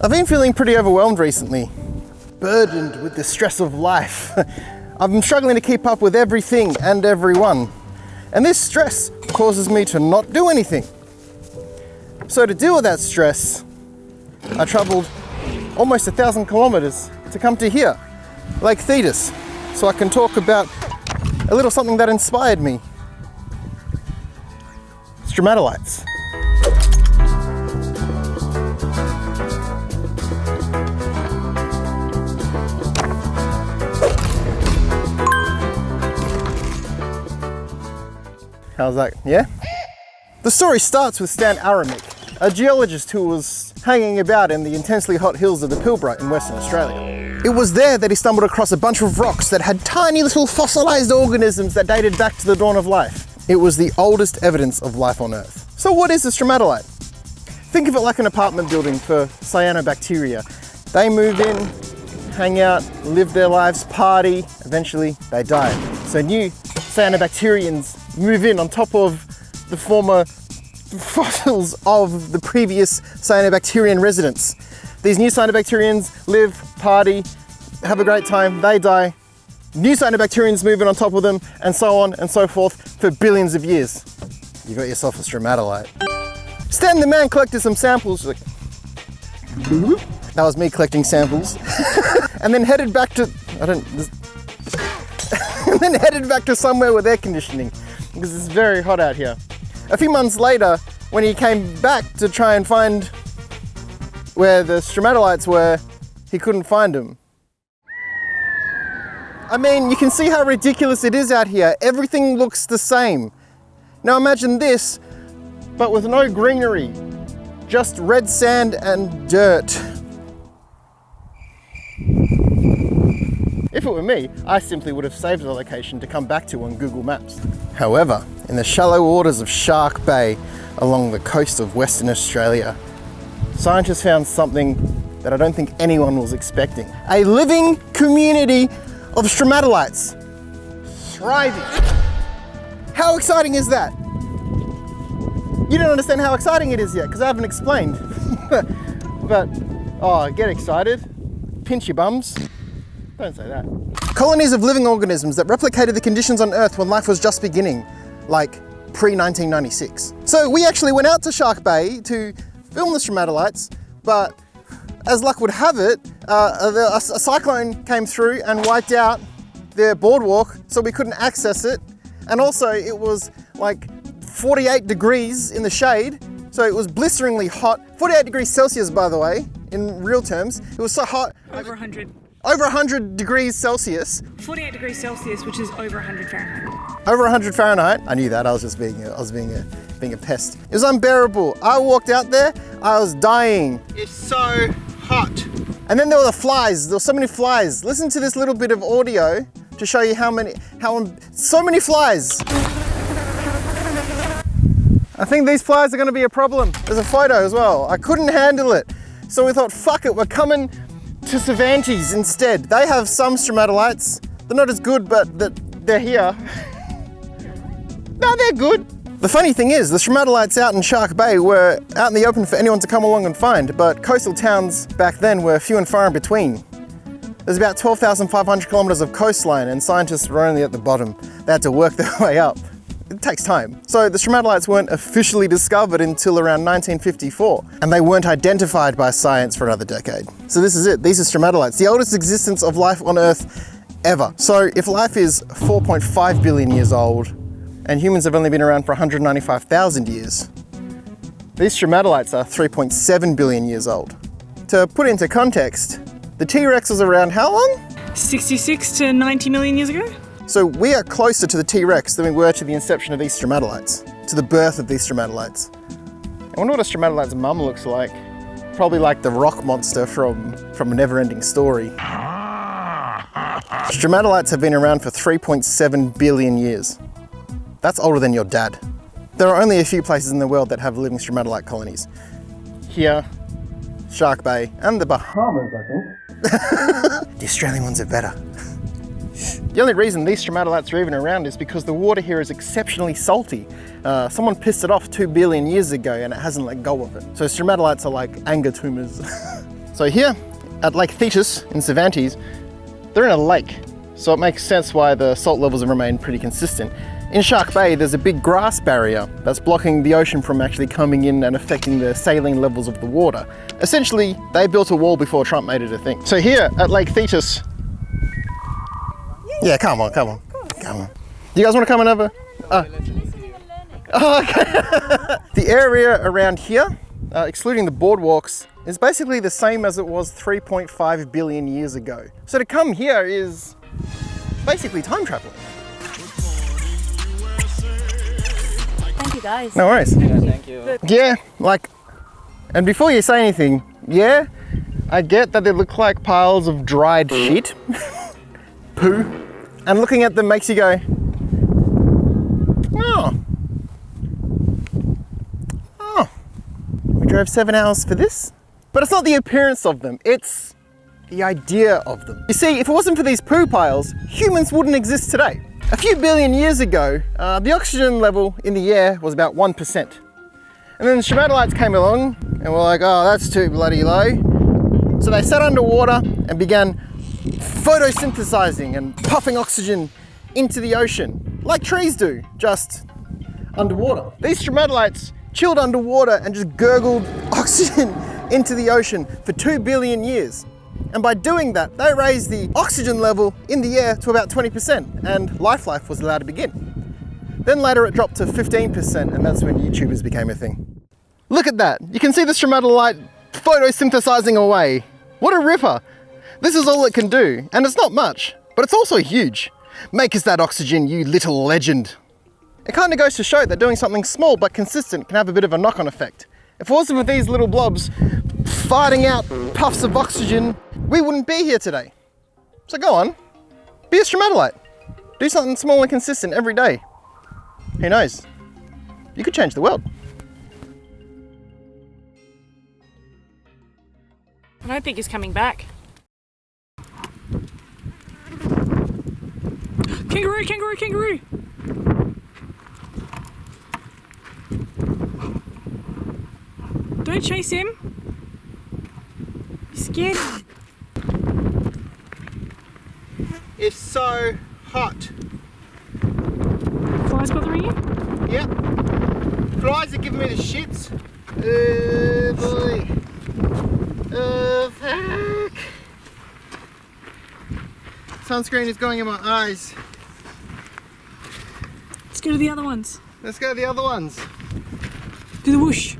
I've been feeling pretty overwhelmed recently, burdened with the stress of life. I've been struggling to keep up with everything and everyone. And this stress causes me to not do anything. So to deal with that stress, I travelled almost 1,000 kilometres to come to here, Lake Thetis, so I can talk about a little something that inspired me. Stromatolites. How's that? Yeah? The story starts with Stan Aramick, a geologist who was hanging about in the intensely hot hills of the Pilbara in Western Australia. It was there that he stumbled across a bunch of rocks that had tiny little fossilized organisms that dated back to the dawn of life. It was the oldest evidence of life on Earth. So what is a stromatolite? Think of it like an apartment building for cyanobacteria. They move in, hang out, live their lives, party, eventually they die. So new cyanobacterians move in on top of the former fossils of the previous cyanobacterian residents. These new cyanobacterians live, party, have a great time, they die. New cyanobacterians move in on top of them, and so on and so forth for billions of years. You got yourself a stromatolite. Stan the man collected some samples. That was me collecting samples. And then headed back to, and then headed back to somewhere with air conditioning, because it's very hot out here. A few months later, when he came back to try and find where the stromatolites were, he couldn't find them. I mean, you can see how ridiculous it is out here. Everything looks the same. Now imagine this, but with no greenery, just red sand and dirt. If it were me, I simply would have saved the location to come back to on Google Maps. However, in the shallow waters of Shark Bay along the coast of Western Australia, scientists found something that I don't think anyone was expecting. A living community of stromatolites thriving. How exciting is that? You don't understand how exciting it is yet because I haven't explained. but, oh, get excited. Pinch your bums. Don't say that. Colonies of living organisms that replicated the conditions on Earth when life was just beginning, like pre-1996. So we actually went out to Shark Bay to film the stromatolites, but as luck would have it, a cyclone came through and wiped out their boardwalk, so we couldn't access it. And also it was like 48 degrees in the shade, so it was blisteringly hot. 48 degrees Celsius, by the way, in real terms. It was so hot. Over 100. Over 100 degrees Celsius. 48 degrees Celsius, which is over 100 Fahrenheit. Over 100 Fahrenheit. I knew that. I was just being a pest. It was unbearable. I walked out there. I was dying. It's so hot. And then there were the flies. There were so many flies. Listen to this little bit of audio to show you so many flies. I think these flies are going to be a problem. There's a photo as well. I couldn't handle it. So we thought, fuck it, we're coming to Cervantes instead. They have some stromatolites. They're not as good, but they're here. No, they're good. The funny thing is, the stromatolites out in Shark Bay were out in the open for anyone to come along and find, but coastal towns back then were few and far in between. There's about 12,500 kilometers of coastline, and scientists were only at the bottom. They had to work their way up. It takes time. So the stromatolites weren't officially discovered until around 1954, and they weren't identified by science for another decade. So this is it. These are stromatolites, the oldest existence of life on Earth ever. So if life is 4.5 billion years old, and humans have only been around for 195,000 years, these stromatolites are 3.7 billion years old. To put into context, the T-Rex was around how long? 66 to 90 million years ago. So we are closer to the T-Rex than we were to the inception of these stromatolites, to the birth of these stromatolites. I wonder what a stromatolite's mum looks like. Probably like the rock monster from A Never-Ending Story. Stromatolites have been around for 3.7 billion years. That's older than your dad. There are only a few places in the world that have living stromatolite colonies. Here, Shark Bay, and the Bahamas, I think. The Australian ones are better. The only reason these stromatolites are even around is because the water here is exceptionally salty. Someone pissed it off 2 billion years ago and it hasn't let go of it. So stromatolites are like anger tumors. So here at Lake Thetis in Cervantes, they're in a lake. So it makes sense why the salt levels have remained pretty consistent. In Shark Bay, there's a big grass barrier that's blocking the ocean from actually coming in and affecting the saline levels of the water. Essentially, they built a wall before Trump made it a thing. So here at Lake Thetis, yeah, come on. Do you guys want to come and have a... Oh, okay. The area around here, excluding the boardwalks, is basically the same as it was 3.5 billion years ago. So to come here is basically time traveling. Thank you guys. No worries. Yeah, thank you. Yeah, like, and before you say anything, yeah, I get that they look like piles of dried shit, poo, and looking at them makes you go, oh, we drove 7 hours for this? But it's not the appearance of them, it's the idea of them. You see, if it wasn't for these poo piles, humans wouldn't exist today. A few billion years ago, the oxygen level in the air was about 1%. And then the Stromatolites came along and were like, oh, that's too bloody low. So they sat underwater and began photosynthesizing and puffing oxygen into the ocean, like trees do, just underwater. These Stromatolites chilled underwater and just gurgled oxygen into the ocean for 2 billion years. And by doing that, they raised the oxygen level in the air to about 20%, and life was allowed to begin. Then later it dropped to 15%, and that's when YouTubers became a thing. Look at that. You can see the Stromatolite photosynthesizing away. What a ripper. This is all it can do, and it's not much, but it's also huge. Make us that oxygen, you little legend. It kind of goes to show that doing something small but consistent can have a bit of a knock-on effect. If it wasn't for these little blobs farting out puffs of oxygen, we wouldn't be here today. So go on, be a Stromatolite. Do something small and consistent every day. Who knows? You could change the world. I don't think he's coming back. Kangaroo, kangaroo, kangaroo! Don't chase him. You're scared. It's so hot. Flies bothering you? Yep. Flies are giving me the shits. Oh boy. Oh fuck. Sunscreen is going in my eyes. Let's go to the other ones. Let's go to the other ones. Do the whoosh.